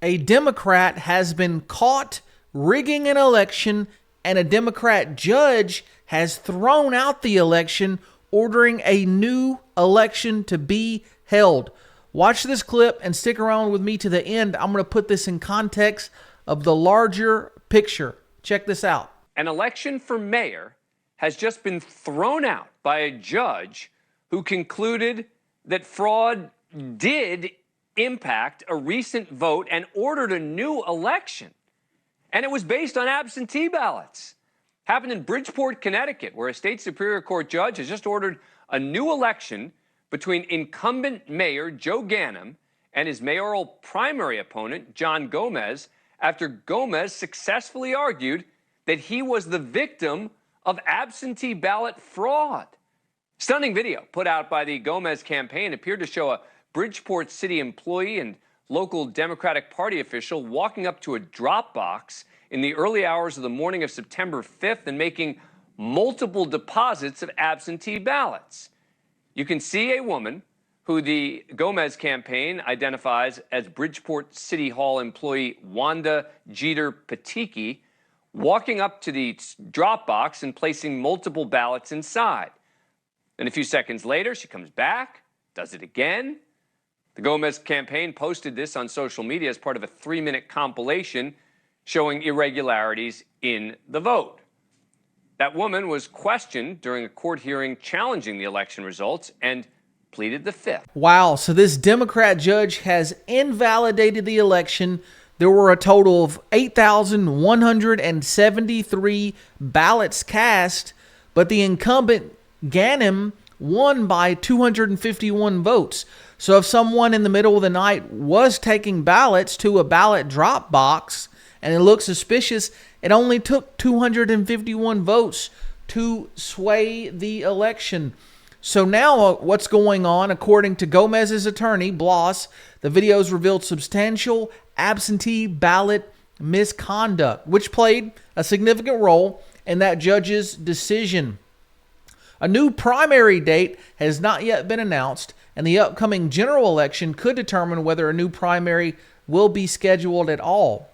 A Democrat has been caught rigging an election, and a Democrat judge has thrown out the election, ordering a new election to be held. Watch this clip and stick around with me to the end. I'm going to put this in context of the larger picture. Check this out. An election for mayor has just been thrown out by a judge who concluded that fraud did impact a recent vote and ordered a new election. And it was based on absentee ballots. Happened in Bridgeport, Connecticut, where a state Superior Court judge has just ordered a new election between incumbent mayor Joe Ganim and his mayoral primary opponent, John Gomez, after Gomez successfully argued that he was the victim of absentee ballot fraud. Stunning video put out by the Gomez campaign appeared to show a Bridgeport city employee and local Democratic Party official walking up to a drop box in the early hours of the morning of September 5th and making multiple deposits of absentee ballots. You can see a woman who the Gomez campaign identifies as Bridgeport City Hall employee Wanda Jeter Patiki walking up to the drop box and placing multiple ballots inside. Then a few seconds later, she comes back, does it again. The Gomez campaign posted this on social media as part of a 3-minute compilation showing irregularities in the vote. That woman was questioned during a court hearing challenging the election results and pleaded the fifth. Wow, so this Democrat judge has invalidated the election. There were a total of 8,173 ballots cast, but the incumbent Ganim won by 251 votes. So if someone in the middle of the night was taking ballots to a ballot drop box and it looked suspicious, it only took 251 votes to sway the election. So now what's going on, according to Gomez's attorney, Bloss, the videos revealed substantial absentee ballot misconduct, which played a significant role in that judge's decision. A new primary date has not yet been announced, and the upcoming general election could determine whether a new primary will be scheduled at all.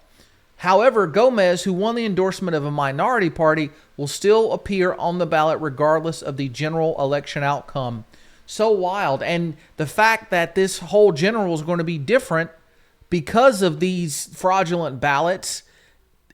However, Gomez, who won the endorsement of a minority party, will still appear on the ballot regardless of the general election outcome. So wild. And the fact that this whole general is going to be different because of these fraudulent ballots,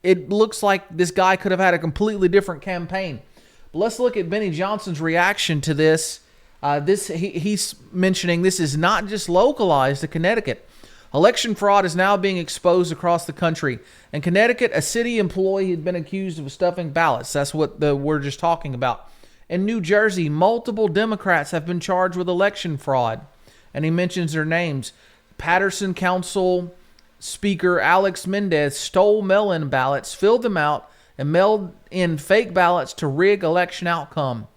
it looks like this guy could have had a completely different campaign. But let's look at Benny Johnson's reaction to this. He's mentioning this is not just localized to Connecticut. Election fraud is now being exposed across the country. In Connecticut, a city employee had been accused of stuffing ballots. That's what we're just talking about. In New Jersey, multiple Democrats have been charged with election fraud. And he mentions their names. Patterson Council Speaker Alex Mendez stole mail-in ballots, filled them out, and mailed in fake ballots to rig election outcome.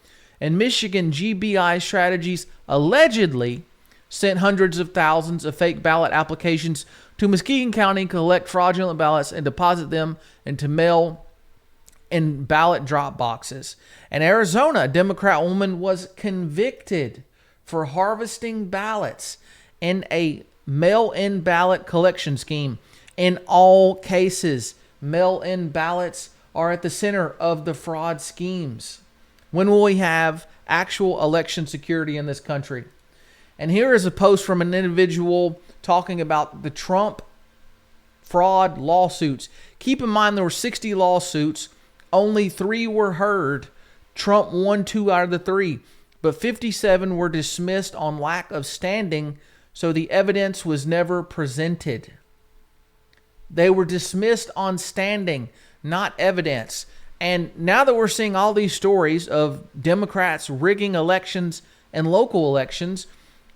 In Michigan, GBI Strategies allegedly sent hundreds of thousands of fake ballot applications to Muskegon County, collect fraudulent ballots, and deposit them into mail in ballot drop boxes. In Arizona, a Democrat woman was convicted for harvesting ballots in a mail-in ballot collection scheme. In all cases, mail-in ballots are at the center of the fraud schemes. When will we have actual election security in this country? And here is a post from an individual talking about the Trump fraud lawsuits. Keep in mind there were 60 lawsuits. Only 3 were heard. Trump won 2 out of the 3. But 57 were dismissed on lack of standing, so the evidence was never presented. They were dismissed on standing, not evidence. And now that we're seeing all these stories of Democrats rigging elections and local elections,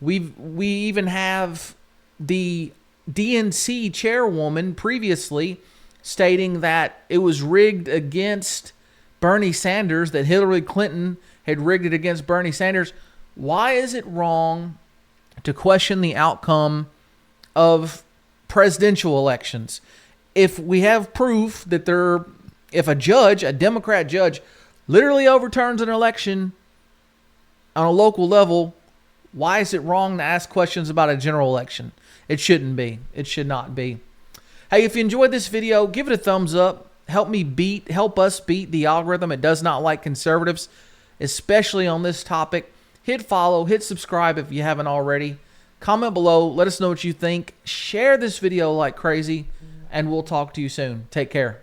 we even have the DNC chairwoman previously stating that it was rigged against Bernie Sanders, that Hillary Clinton had rigged it against Bernie Sanders. Why is it wrong to question the outcome of presidential elections? If we have proof that if a judge, a Democrat judge, literally overturns an election on a local level, why is it wrong to ask questions about a general election? It shouldn't be. It should not be. Hey, if you enjoyed this video, give it a thumbs up. Help us beat the algorithm. It does not like conservatives, especially on this topic. Hit follow, hit subscribe if you haven't already. Comment below, let us know what you think. Share this video like crazy, and we'll talk to you soon. Take care.